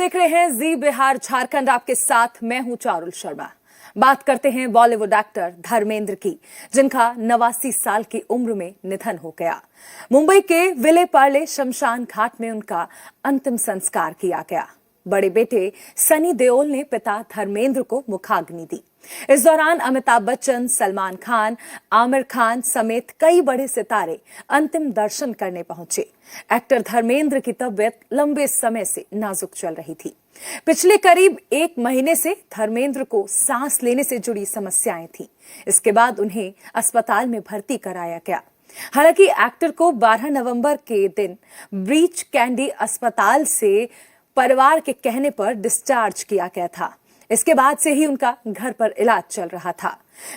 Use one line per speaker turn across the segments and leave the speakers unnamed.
देख रहे हैं जी बिहार झारखंड, आपके साथ मैं हूं चारुल शर्मा। बात करते हैं बॉलीवुड एक्टर धर्मेंद्र की, जिनका 89 साल की उम्र में निधन हो गया। मुंबई के विले पार्ले शमशान घाट में उनका अंतिम संस्कार किया गया। बड़े बेटे सनी देओल ने पिता धर्मेंद्र को मुखाग्नि दी। इस दौरान अमिताभ बच्चन, सलमान खान, आमिर खान समेत कई बड़े सितारे अंतिम दर्शन करने पहुंचे। एक्टर धर्मेंद्र की तबीयत लंबे समय से नाजुक चल रही थी। पिछले करीब 1 महीने से धर्मेंद्र को सांस लेने से जुड़ी समस्याएं थी। इसके बाद उन्हें अस्पताल में भर्ती कराया गया। हालांकि एक्टर को 12 नवंबर के दिन ब्रीच कैंडी अस्पताल से परिवार के कहने पर डिस्चार्ज किया गया था। इसके बाद से ही उनका घर पर इलाज चल रहा था।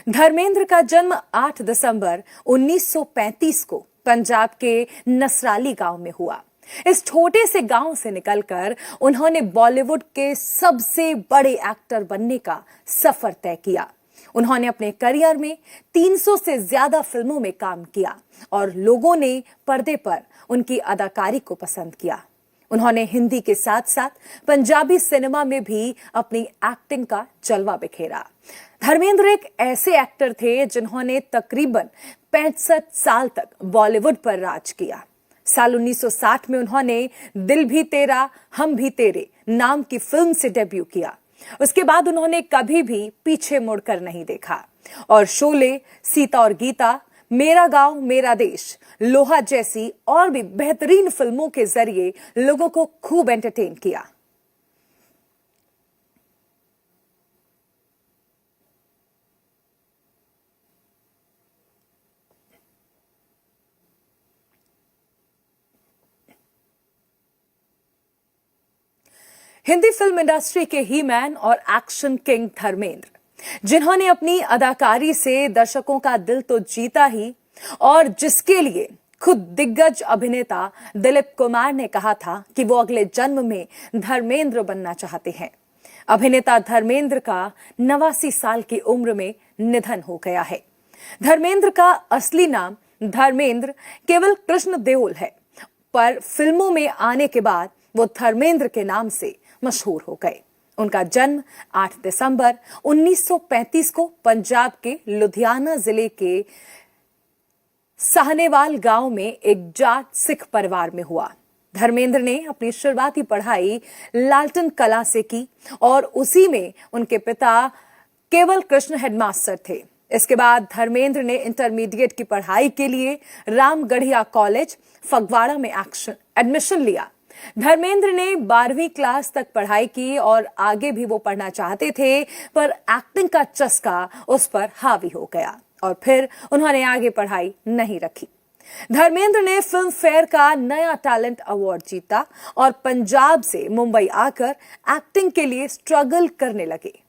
धर्मेंद्र का जन्म 8 दिसंबर 1935 को पंजाब के नसराली गांव में हुआ। इस छोटे से गांव से निकलकर उन्होंने बॉलीवुड के सबसे बड़े एक्टर बनने का सफर तय किया। उन्होंने अपने करियर में 300 से ज्यादा फिल्मों में काम किया और लोगों ने पर्दे पर उनकी अदाकारी को पसंद किया। उन्होंने हिंदी के साथ साथ पंजाबी सिनेमा में भी अपनी एक्टिंग का जलवा बिखेरा। धर्मेंद्र एक ऐसे एक्टर थे जिन्होंने तकरीबन 65 साल तक बॉलीवुड पर राज किया। साल 1960 में उन्होंने दिल भी तेरा हम भी तेरे नाम की फिल्म से डेब्यू किया। उसके बाद उन्होंने कभी भी पीछे मुड़कर नहीं देखा और शोले, सीता और गीता, मेरा गांव मेरा देश, लोहा जैसी और भी बेहतरीन फिल्मों के जरिए लोगों को खूब एंटरटेन किया। हिंदी फिल्म इंडस्ट्री के ही मैन और एक्शन किंग धर्मेंद्र, जिन्होंने अपनी अदाकारी से दर्शकों का दिल तो जीता ही, और जिसके लिए खुद दिग्गज अभिनेता दिलीप कुमार ने कहा था कि वो अगले जन्म में धर्मेंद्र बनना चाहते हैं। अभिनेता धर्मेंद्र का 89 साल की उम्र में निधन हो गया है। धर्मेंद्र का असली नाम धर्मेंद्र केवल कृष्ण देओल है, पर फिल्मों में आने के बाद वो धर्मेंद्र के नाम से मशहूर हो गए। उनका जन्म 8 दिसंबर 1935 को पंजाब के लुधियाना जिले के साहनेवाल गांव में एक जाट सिख परिवार में हुआ। धर्मेंद्र ने अपनी शुरुआती पढ़ाई लालटन कला से की और उसी में उनके पिता केवल कृष्ण हेडमास्टर थे। इसके बाद धर्मेंद्र ने इंटरमीडिएट की पढ़ाई के लिए रामगढ़िया कॉलेज फगवाड़ा में एडमिशन लिया। धर्मेंद्र ने 12वीं क्लास तक पढ़ाई की और आगे भी वो पढ़ना चाहते थे, पर एक्टिंग का चस्का उस पर हावी हो गया और फिर उन्होंने आगे पढ़ाई नहीं रखी। धर्मेंद्र ने फिल्म फेयर का नया टैलेंट अवार्ड जीता और पंजाब से मुंबई आकर एक्टिंग के लिए स्ट्रगल करने लगे।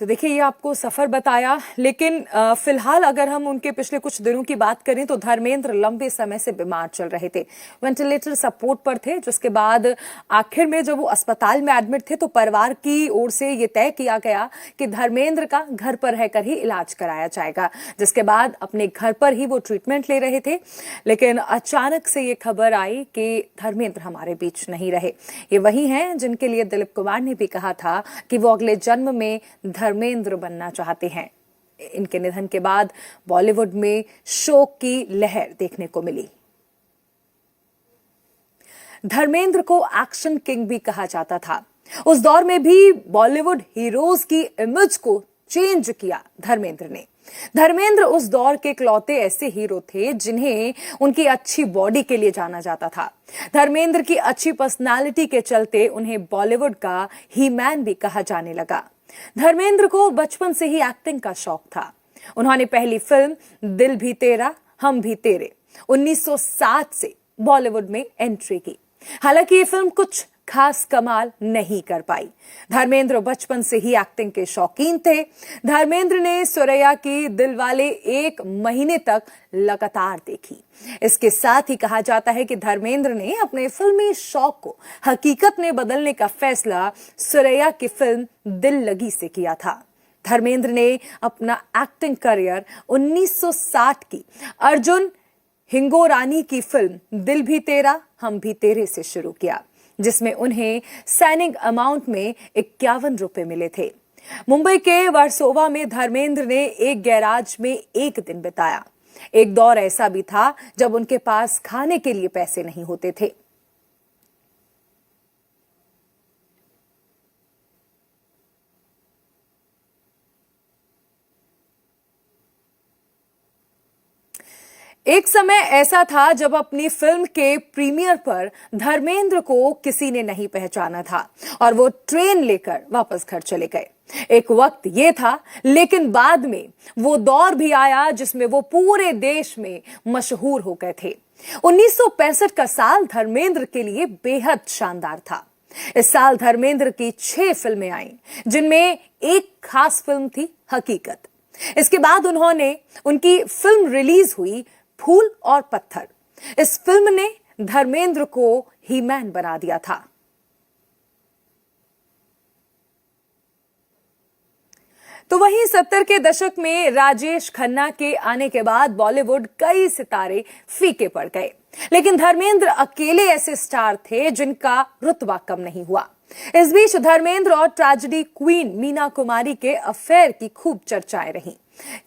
तो देखिए, ये आपको सफर बताया, लेकिन फिलहाल अगर हम उनके पिछले कुछ दिनों की बात करें तो धर्मेंद्र लंबे समय से बीमार चल रहे थे, वेंटिलेटर सपोर्ट पर थे। जिसके बाद आखिर में जब वो अस्पताल में एडमिट थे तो परिवार की ओर से ये तय किया गया कि धर्मेंद्र का घर पर रहकर ही इलाज कराया जाएगा। जिसके बाद अपने घर पर ही वो ट्रीटमेंट ले रहे थे, लेकिन अचानक से ये खबर आई कि धर्मेंद्र हमारे बीच नहीं रहे। ये वही हैं जिनके लिए दिलीप कुमार ने भी कहा था कि वो अगले जन्म में धर्मेंद्र बनना चाहते हैं। इनके निधन के बाद बॉलीवुड में शोक की लहर देखने को मिली। धर्मेंद्र को एक्शन किंग भी कहा जाता था। उस दौर में भी बॉलीवुड हीरोज की इमेज को चेंज किया धर्मेंद्र ने। धर्मेंद्र उस दौर के इकलौते ऐसे हीरो थे जिन्हें उनकी अच्छी बॉडी के लिए जाना जाता था। धर्मेंद्र की अच्छी पर्सनालिटी के चलते उन्हें बॉलीवुड का ही मैन भी कहा जाने लगा। धर्मेंद्र को बचपन से ही एक्टिंग का शौक था। उन्होंने पहली फिल्म दिल भी तेरा हम भी तेरे 1960 से बॉलीवुड में एंट्री की। हालांकि ये फिल्म कुछ खास कमाल नहीं कर पाई। धर्मेंद्र बचपन से ही एक्टिंग के शौकीन थे। धर्मेंद्र ने सुरैया की दिलवाले 1 महीने तक लगातार देखी। इसके साथ ही कहा जाता है कि धर्मेंद्र ने अपने फिल्मी शौक को हकीकत में बदलने का फैसला सुरैया की फिल्म दिल लगी से किया था। धर्मेंद्र ने अपना एक्टिंग करियर 1960 की अर्जुन हिंगोरानी की फिल्म दिल भी तेरा हम भी तेरे से शुरू किया, जिसमें उन्हें साइनिंग अमाउंट में 51 रुपए मिले थे। मुंबई के वर्सोवा में धर्मेंद्र ने एक गैराज में एक दिन बिताया। एक दौर ऐसा भी था जब उनके पास खाने के लिए पैसे नहीं होते थे। एक समय ऐसा था जब अपनी फिल्म के प्रीमियर पर धर्मेंद्र को किसी ने नहीं पहचाना था और वो ट्रेन लेकर वापस घर चले गए। एक वक्त ये था, लेकिन बाद में वो दौर भी आया जिसमें वो पूरे देश में मशहूर हो गए थे। 1965 का साल धर्मेंद्र के लिए बेहद शानदार था। इस साल धर्मेंद्र की 6 फिल्में आईं, जिनमें एक खास फिल्म थी हकीकत। इसके बाद उनकी फिल्म रिलीज हुई फूल और पत्थर। इस फिल्म ने धर्मेंद्र को ही मैन बना दिया था। तो वहीं 70 के दशक में राजेश खन्ना के आने के बाद बॉलीवुड कई सितारे फीके पड़ गए, लेकिन धर्मेंद्र अकेले ऐसे स्टार थे जिनका रुतबा कम नहीं हुआ। इस बीच धर्मेंद्र और ट्रेजेडी क्वीन मीना कुमारी के अफेयर की खूब चर्चाएं रहीं।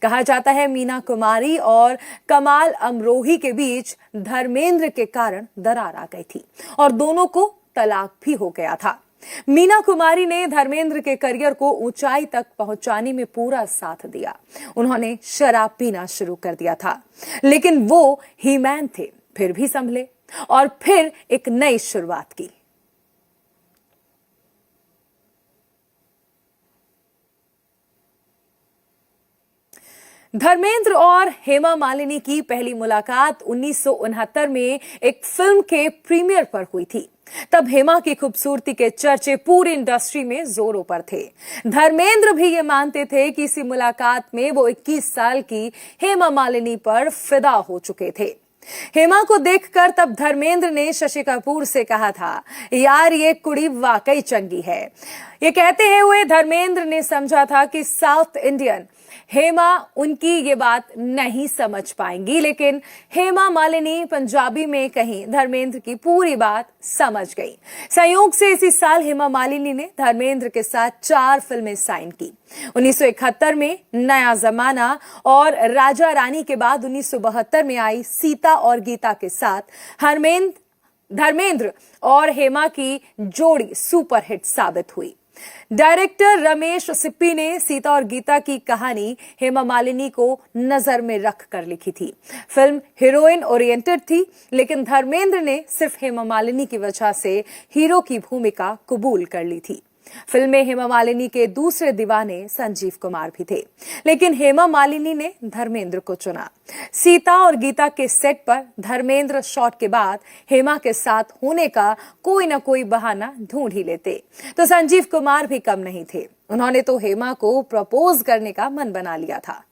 कहा जाता है मीना कुमारी और कमाल अमरोही के बीच धर्मेंद्र के कारण दरार आ गई थी और दोनों को तलाक भी हो गया था। मीना कुमारी ने धर्मेंद्र के करियर को ऊंचाई तक पहुंचाने में पूरा साथ दिया। उन्होंने शराब पीना शुरू कर दिया था, लेकिन वो ही मैन थे, फिर भी संभले और फिर एक नई शुरुआत की। धर्मेंद्र और हेमा मालिनी की पहली मुलाकात 1969 में एक फिल्म के प्रीमियर पर हुई थी। तब हेमा की खूबसूरती के चर्चे पूरी इंडस्ट्री में जोरों पर थे। धर्मेंद्र भी ये मानते थे कि इसी मुलाकात में वो 21 साल की हेमा मालिनी पर फिदा हो चुके थे। हेमा को देखकर तब धर्मेंद्र ने शशि कपूर से कहा था, यार ये कुड़ी वाकई चंगी है। ये कहते हुए धर्मेंद्र ने समझा था कि साउथ इंडियन हेमा उनकी ये बात नहीं समझ पाएंगी, लेकिन हेमा मालिनी पंजाबी में कहीं धर्मेंद्र की पूरी बात समझ गई। संयोग से इसी साल हेमा मालिनी ने धर्मेंद्र के साथ 4 फिल्में साइन की। 1971 में नया जमाना और राजा रानी के बाद 1972 में आई सीता और गीता के साथ धर्मेंद्र और हेमा की जोड़ी सुपरहिट साबित हुई। डायरेक्टर रमेश सिप्पी ने सीता और गीता की कहानी हेमा मालिनी को नजर में रख कर लिखी थी। फिल्म हीरोइन ओरिएंटेड थी, लेकिन धर्मेंद्र ने सिर्फ हेमा मालिनी की वजह से हीरो की भूमिका कबूल कर ली थी। फिल्म में हेमा मालिनी के दूसरे दीवाने संजीव कुमार भी थे, लेकिन हेमा मालिनी ने धर्मेंद्र को चुना। सीता और गीता के सेट पर धर्मेंद्र शॉट के बाद हेमा के साथ होने का कोई ना कोई बहाना ढूंढ ही लेते, तो संजीव कुमार भी कम नहीं थे। उन्होंने तो हेमा को प्रपोज करने का मन बना लिया था।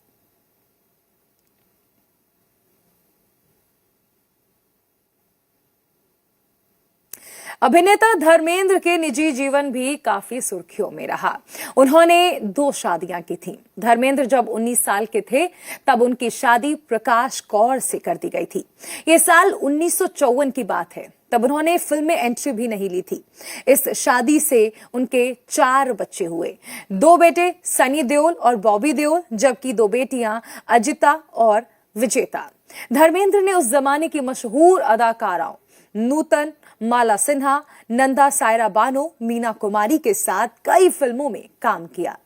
अभिनेता धर्मेंद्र के निजी जीवन भी काफी सुर्खियों में रहा। उन्होंने 2 शादियां की थीं। धर्मेंद्र जब 19 साल के थे तब उनकी शादी प्रकाश कौर से कर दी गई थी। ये साल 1954 की बात है। तब उन्होंने फिल्म में एंट्री भी नहीं ली थी। इस शादी से उनके 4 बच्चे हुए। 2 बेटे सनी देओल और बॉबी देओल, जबकि 2 बेटियां अजिता और विजेता। धर्मेंद्र ने उस जमाने की मशहूर अदाकाराओं नूतन, माला सिन्हा, नंदा सायरा बानो, मीना कुमारी के साथ कई फिल्मों में काम किया।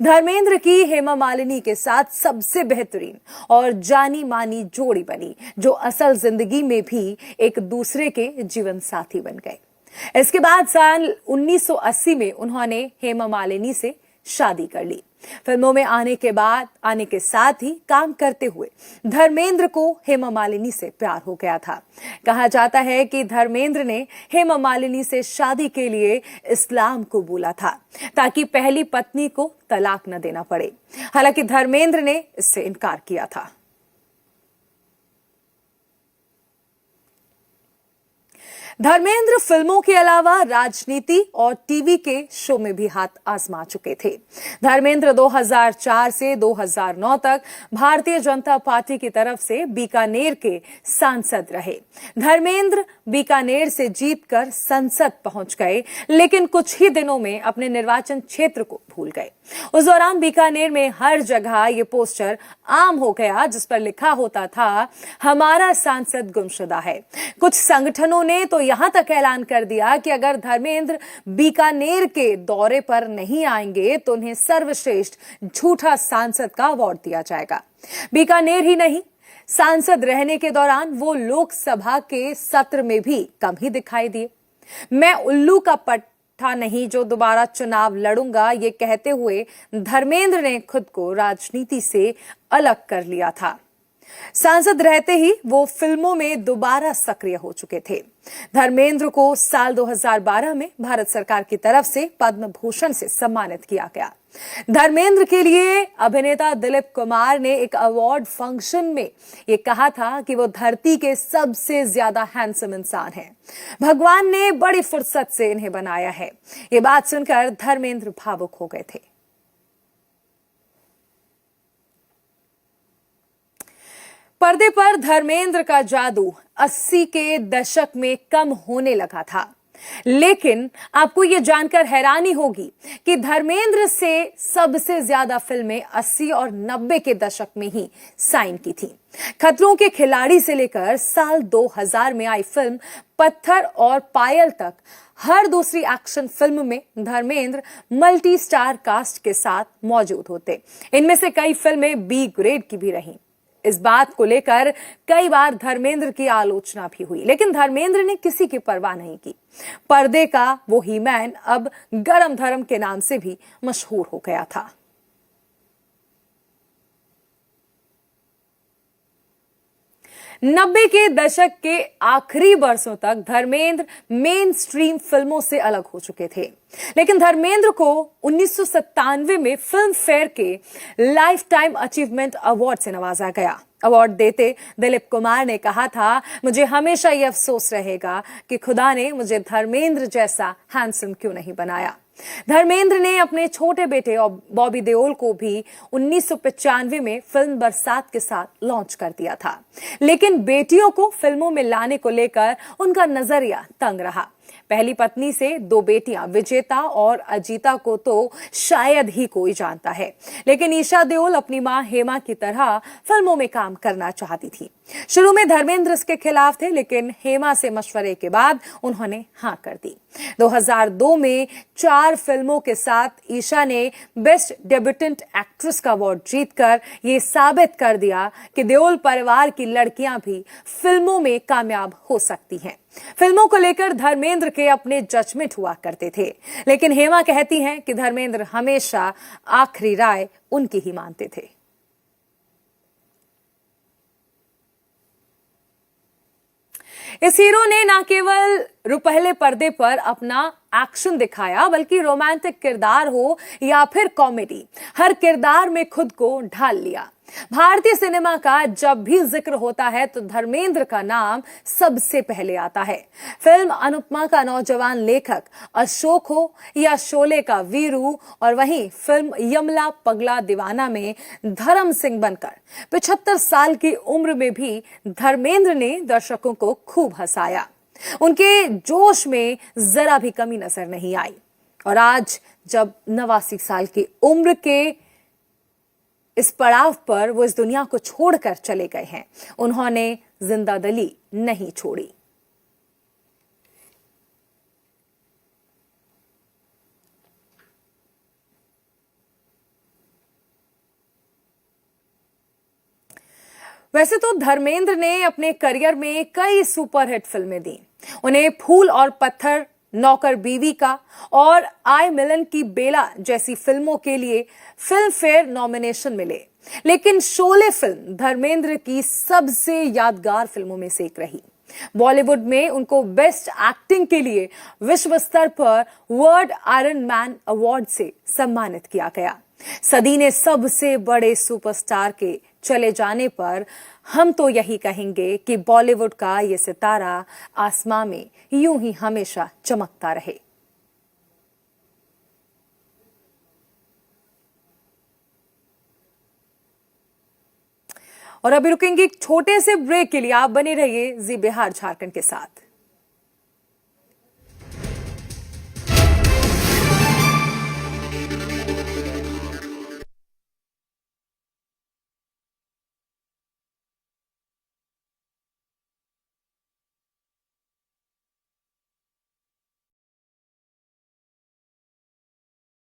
धर्मेंद्र की हेमा मालिनी के साथ सबसे बेहतरीन और जानी मानी जोड़ी बनी, जो असल जिंदगी में भी एक दूसरे के जीवन साथी बन गए। इसके बाद साल 1980 में उन्होंने हेमा मालिनी से शादी कर ली। फिल्मों में आने के साथ ही काम करते हुए धर्मेंद्र को हेमा मालिनी से प्यार हो गया था। कहा जाता है कि धर्मेंद्र ने हेमा मालिनी से शादी के लिए इस्लाम को बोला था, ताकि पहली पत्नी को तलाक न देना पड़े। हालांकि धर्मेंद्र ने इससे इनकार किया था। धर्मेंद्र फिल्मों के अलावा राजनीति और टीवी के शो में भी हाथ आजमा चुके थे। धर्मेंद्र 2004 से 2009 तक भारतीय जनता पार्टी की तरफ से बीकानेर के सांसद रहे। धर्मेंद्र बीकानेर से जीतकर संसद पहुंच गए, लेकिन कुछ ही दिनों में अपने निर्वाचन क्षेत्र को भूल गए। उस दौरान बीकानेर में हर जगह ये पोस्टर आम हो गया, जिस पर लिखा होता था, हमारा सांसद गुमशुदा है। कुछ संगठनों ने तो यहां तक ऐलान कर दिया कि अगर धर्मेंद्र बीकानेर के दौरे पर नहीं आएंगे तो उन्हें सर्वश्रेष्ठ झूठा सांसद का अवार्ड दिया जाएगा। बीकानेर ही नहीं, सांसद रहने के दौरान वो लोकसभा के सत्र में भी कम ही दिखाई दिए। मैं उल्लू का पट्टा नहीं जो दोबारा चुनाव लड़ूंगा, ये कहते हुए धर्मेंद्र ने खुद को राजनीति से अलग कर लिया था। सांसद रहते ही वो फिल्मों में दोबारा सक्रिय हो चुके थे। धर्मेंद्र को साल 2012 में भारत सरकार की तरफ से पद्म भूषण से सम्मानित किया गया। धर्मेंद्र के लिए अभिनेता दिलीप कुमार ने एक अवार्ड फंक्शन में ये कहा था कि वो धरती के सबसे ज्यादा हैंडसम इंसान हैं। भगवान ने बड़ी फुर्सत से इन्हें बनाया है। ये बात सुनकर धर्मेंद्र भावुक हो गए थे। पर्दे पर धर्मेंद्र का जादू 80 के दशक में कम होने लगा था, लेकिन आपको यह जानकर हैरानी होगी कि धर्मेंद्र से सबसे ज्यादा फिल्में 80 और 90 के दशक में ही साइन की थी। खतरों के खिलाड़ी से लेकर साल 2000 में आई फिल्म पत्थर और पायल तक हर दूसरी एक्शन फिल्म में धर्मेंद्र मल्टी स्टार कास्ट के साथ मौजूद होते। इनमें से कई फिल्में बी ग्रेड की भी रहीं। इस बात को लेकर कई बार धर्मेंद्र की आलोचना भी हुई, लेकिन धर्मेंद्र ने किसी की परवाह नहीं की। पर्दे का वो ही मैन अब गरम धर्म के नाम से भी मशहूर हो गया था। नब्बे के दशक के आखिरी वर्षों तक धर्मेंद्र मेन स्ट्रीम फिल्मों से अलग हो चुके थे, लेकिन धर्मेंद्र को 1997 में फिल्म फेयर के लाइफ टाइम अचीवमेंट अवार्ड से नवाजा गया। अवार्ड देते दिलीप कुमार ने कहा था, मुझे हमेशा यह अफसोस रहेगा कि खुदा ने मुझे धर्मेंद्र जैसा हैंडसम क्यों नहीं बनाया। धर्मेंद्र ने अपने छोटे बेटे बॉबी देओल को भी 1995 में फिल्म बरसात के साथ लॉन्च कर दिया था, लेकिन बेटियों को फिल्मों में लाने को लेकर उनका नजरिया तंग रहा। पहली पत्नी से 2 बेटियां विजेता और अजीता को तो शायद ही कोई जानता है, लेकिन ईशा देओल अपनी मां हेमा की तरह फिल्मों में काम करना चाहती थी। शुरू में धर्मेंद्र इसके खिलाफ थे, लेकिन हेमा से मशवरे के बाद उन्होंने हां कर दी। 2002 में 4 फिल्मों के साथ ईशा ने बेस्ट डेब्यूटेंट एक्ट्रेस का अवार्ड जीतकर ये साबित कर दिया कि देओल परिवार की लड़कियां भी फिल्मों में कामयाब हो सकती हैं। फिल्मों को लेकर धर्मेंद्र के अपने जजमेंट हुआ करते थे, लेकिन हेमा कहती हैं कि धर्मेंद्र हमेशा आखिरी राय उनकी ही मानते थे। इस हीरो ने न केवल रुपहले पर्दे पर अपना एक्शन दिखाया, बल्कि रोमांटिक किरदार हो या फिर कॉमेडी, हर किरदार में खुद को ढाल लिया। भारतीय सिनेमा का जब भी जिक्र होता है तो धर्मेंद्र का नाम सबसे पहले आता है। फिल्म अनुपमा का नौजवान लेखक अशोक हो या शोले का वीरू, और वहीं फिल्म यमला पगला दीवाना में धर्म सिंह बनकर 75 साल की उम्र में भी धर्मेंद्र ने दर्शकों को खूब हंसाया। उनके जोश में जरा भी कमी नजर नहीं आई, और आज जब 89 साल की उम्र के इस पड़ाव पर वो इस दुनिया को छोड़कर चले गए हैं, उन्होंने जिंदादिली नहीं छोड़ी। वैसे तो धर्मेंद्र ने अपने करियर में कई सुपरहिट फिल्में दी। उन्हें फूल और पत्थर, नौकर बीवी का और आई मिलन की बेला जैसी फिल्मों के लिए फिल्म फेयर नॉमिनेशन मिले, लेकिन शोले फिल्म धर्मेंद्र की सबसे यादगार फिल्मों में से एक रही। बॉलीवुड में उनको बेस्ट एक्टिंग के लिए विश्व स्तर पर वर्ल्ड आयरन मैन अवार्ड से सम्मानित किया गया। सदी ने सबसे बड़े सुपरस्टार के चले जाने पर हम तो यही कहेंगे कि बॉलीवुड का ये सितारा आसमां में यूं ही हमेशा चमकता रहे। और अभी रुकेंगे एक छोटे से ब्रेक के लिए। आप बने रहिए जी बिहार झारखंड के साथ।